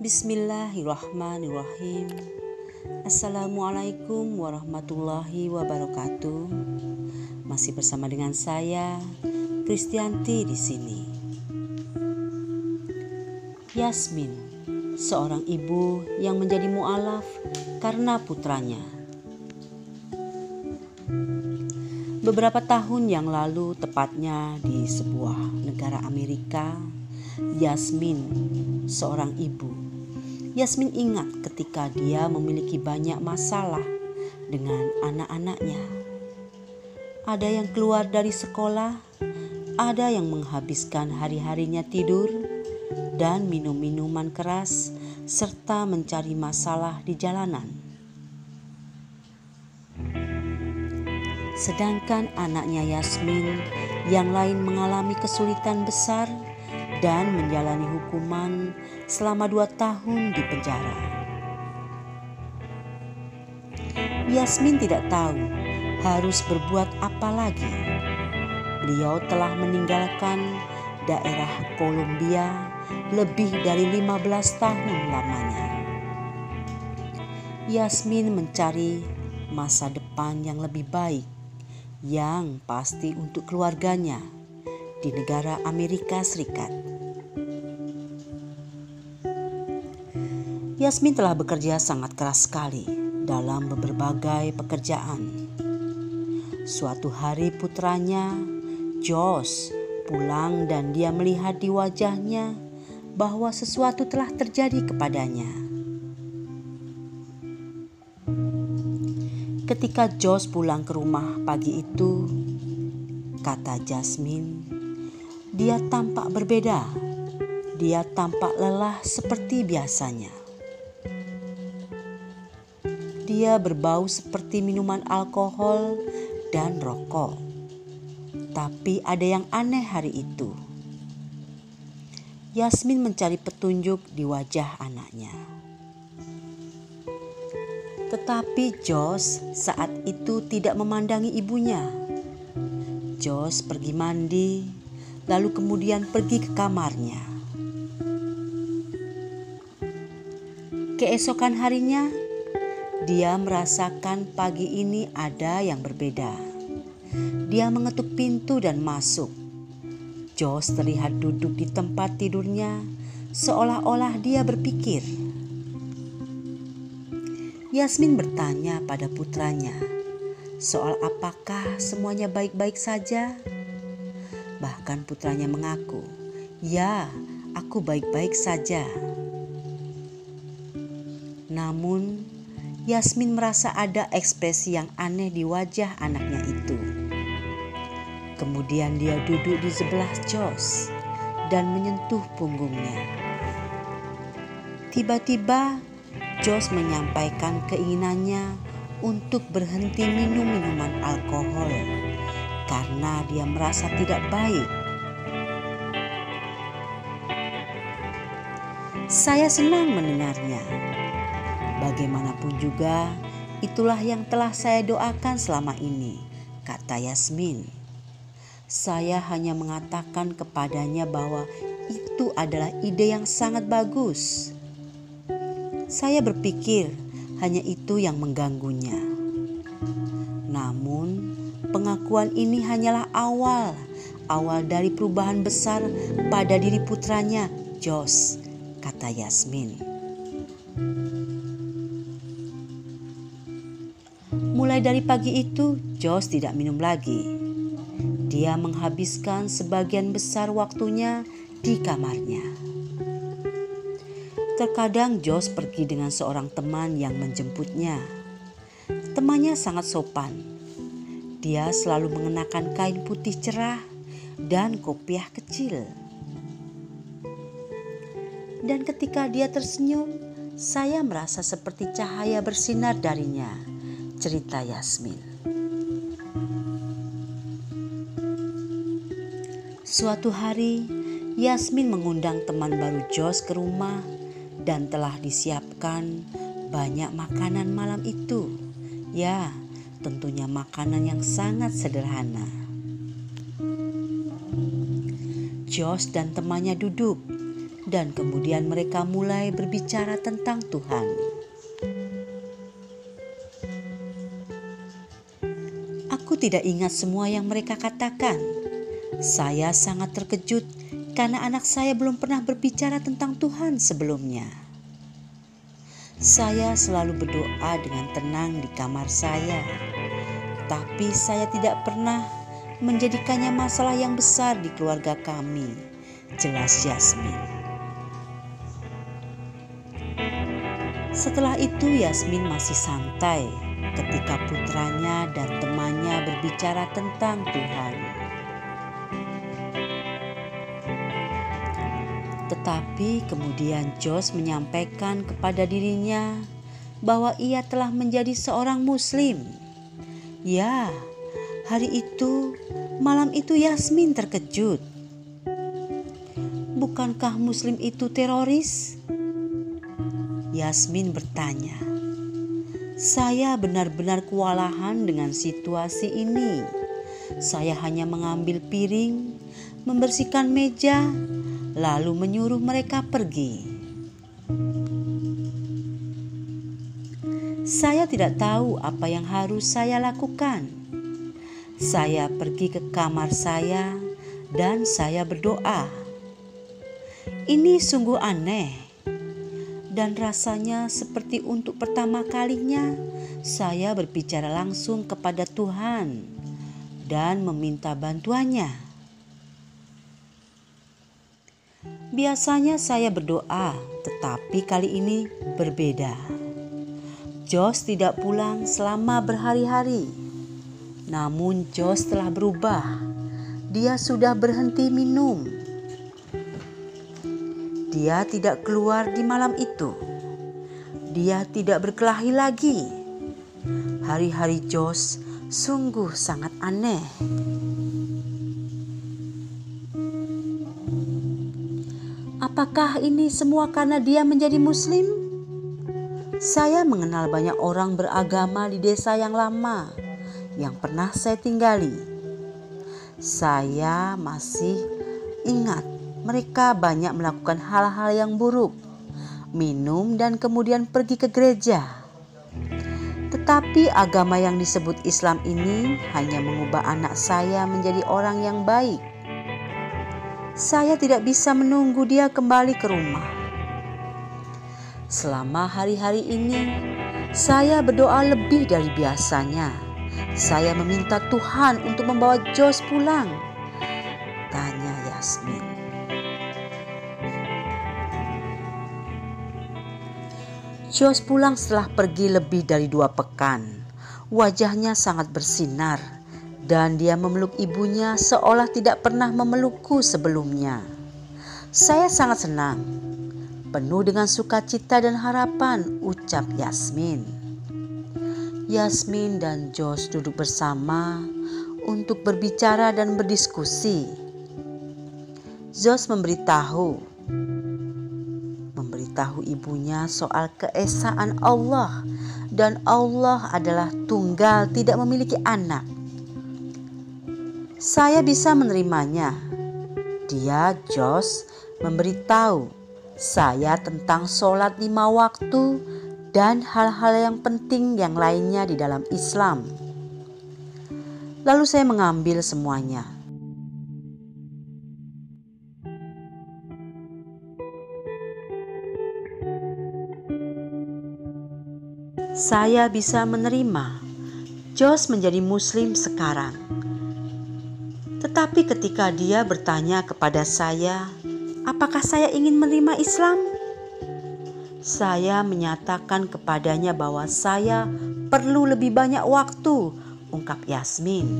Bismillahirrahmanirrahim. Assalamualaikum warahmatullahi wabarakatuh. Masih bersama dengan saya, Kristianti di sini. Yasmin, seorang ibu yang menjadi mu'alaf karena putranya. Beberapa tahun yang lalu, tepatnya di sebuah negara Amerika, Yasmin, seorang ibu. Yasmin ingat ketika dia memiliki banyak masalah dengan anak-anaknya. Ada yang keluar dari sekolah, ada yang menghabiskan hari-harinya tidur dan minum minuman keras, serta mencari masalah di jalanan. Sedangkan anaknya Yasmin yang lain mengalami kesulitan besar dan menjalani hukuman selama 2 tahun di penjara. Yasmin tidak tahu harus berbuat apa lagi. Beliau telah meninggalkan daerah Kolombia lebih dari 15 tahun lamanya. Yasmin mencari masa depan yang lebih baik, yang pasti untuk keluarganya di negara Amerika Serikat. Yasmin telah bekerja sangat keras sekali dalam berbagai pekerjaan. Suatu hari putranya, Josh, pulang dan dia melihat di wajahnya bahwa sesuatu telah terjadi kepadanya. Ketika Josh pulang ke rumah pagi itu, kata Yasmin, dia tampak berbeda. Dia tampak lelah seperti biasanya. Dia berbau seperti minuman alkohol dan rokok. Tapi ada yang aneh hari itu. Yasmin mencari petunjuk di wajah anaknya. Tetapi Josh saat itu tidak memandangi ibunya. Josh pergi mandi, lalu kemudian pergi ke kamarnya. Keesokan harinya, dia merasakan pagi ini ada yang berbeda. Dia mengetuk pintu dan masuk. Josh terlihat duduk di tempat tidurnya, seolah-olah dia berpikir. Yasmin bertanya pada putranya soal apakah semuanya baik-baik saja. Bahkan putranya mengaku, "Ya, aku baik-baik saja." Namun, Yasmin merasa ada ekspresi yang aneh di wajah anaknya itu. Kemudian dia duduk di sebelah Josh dan menyentuh punggungnya. Tiba-tiba, Josh menyampaikan keinginannya untuk berhenti minum minuman alkohol karena dia merasa tidak baik. Saya senang mendengarnya. Bagaimanapun juga, itulah yang telah saya doakan selama ini, kata Yasmin. Saya hanya mengatakan kepadanya bahwa itu adalah ide yang sangat bagus. Saya berpikir hanya itu yang mengganggunya. Namun, pengakuan ini hanyalah awal dari perubahan besar pada diri putranya, Josh, kata Yasmin. Mulai dari pagi itu, Josh tidak minum lagi. Dia menghabiskan sebagian besar waktunya di kamarnya. Terkadang Josh pergi dengan seorang teman yang menjemputnya. Temannya sangat sopan. Dia selalu mengenakan kain putih cerah dan kopiah kecil. Dan ketika dia tersenyum, saya merasa seperti cahaya bersinar darinya, cerita Yasmin. Suatu hari, Yasmin mengundang teman baru Josh ke rumah dan telah disiapkan banyak makanan malam itu. Ya, tentunya makanan yang sangat sederhana. Josh dan temannya duduk dan kemudian mereka mulai berbicara tentang Tuhan. Aku tidak ingat semua yang mereka katakan. Saya sangat terkejut karena anak saya belum pernah berbicara tentang Tuhan sebelumnya. Saya selalu berdoa dengan tenang di kamar saya, tapi saya tidak pernah menjadikannya masalah yang besar di keluarga kami, jelas Yasmin. Setelah itu Yasmin masih santai ketika putranya dan temannya berbicara tentang Tuhan. Tetapi kemudian Josh menyampaikan kepada dirinya bahwa ia telah menjadi seorang Muslim. Ya, malam itu Yasmin terkejut. Bukankah Muslim itu teroris? Yasmin bertanya. Saya benar-benar kewalahan dengan situasi ini. Saya hanya mengambil piring, membersihkan meja, lalu menyuruh mereka pergi. Saya tidak tahu apa yang harus saya lakukan. Saya pergi ke kamar saya dan saya berdoa. Ini sungguh aneh dan rasanya seperti untuk pertama kalinya saya berbicara langsung kepada Tuhan dan meminta bantuannya. Biasanya saya berdoa, tetapi kali ini berbeda. Josh tidak pulang selama berhari-hari. Namun Josh telah berubah. Dia sudah berhenti minum. Dia tidak keluar di malam itu. Dia tidak berkelahi lagi. Hari-hari Josh sungguh sangat aneh. Apakah ini semua karena dia menjadi Muslim? Saya mengenal banyak orang beragama di desa yang lama yang pernah saya tinggali. Saya masih ingat mereka banyak melakukan hal-hal yang buruk, minum dan kemudian pergi ke gereja. Tetapi agama yang disebut Islam ini hanya mengubah anak saya menjadi orang yang baik. Saya tidak bisa menunggu dia kembali ke rumah. Selama hari-hari ini, saya berdoa lebih dari biasanya. Saya meminta Tuhan untuk membawa Josh pulang. Tanya Yasmin. Josh pulang setelah pergi lebih dari 2 pekan. Wajahnya sangat bersinar. Dan dia memeluk ibunya seolah tidak pernah memelukku sebelumnya. Saya sangat senang, penuh dengan sukacita dan harapan, ucap Yasmin. Yasmin dan Josh duduk bersama untuk berbicara dan berdiskusi. Josh memberitahu ibunya soal keesaan Allah dan Allah adalah tunggal, tidak memiliki anak. Saya bisa menerimanya. Dia, Josh, memberitahu saya tentang sholat 5 waktu dan hal-hal yang penting yang lainnya di dalam Islam. Lalu saya mengambil semuanya. Saya bisa menerima Josh menjadi Muslim sekarang. Tetapi ketika dia bertanya kepada saya, apakah saya ingin menerima Islam? Saya menyatakan kepadanya bahwa saya perlu lebih banyak waktu, ungkap Yasmin.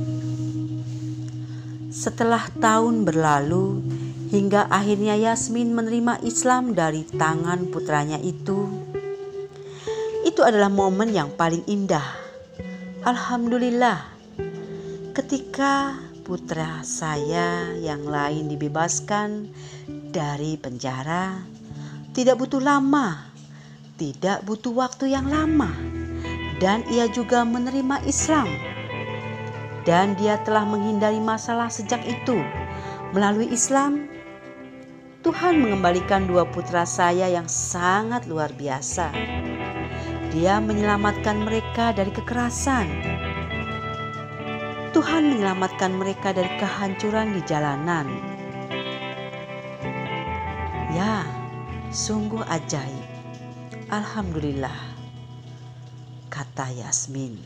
Setelah tahun berlalu, hingga akhirnya Yasmin menerima Islam dari tangan putranya itu adalah momen yang paling indah. Alhamdulillah, ketika putra saya yang lain dibebaskan dari penjara, tidak butuh lama, tidak butuh waktu yang lama, dan ia juga menerima Islam. Dan dia telah menghindari masalah sejak itu. Melalui Islam, Tuhan mengembalikan dua putra saya yang sangat luar biasa. Dia menyelamatkan mereka dari kekerasan. Tuhan menyelamatkan mereka dari kehancuran di jalanan. Ya, sungguh ajaib. Alhamdulillah, kata Yasmin.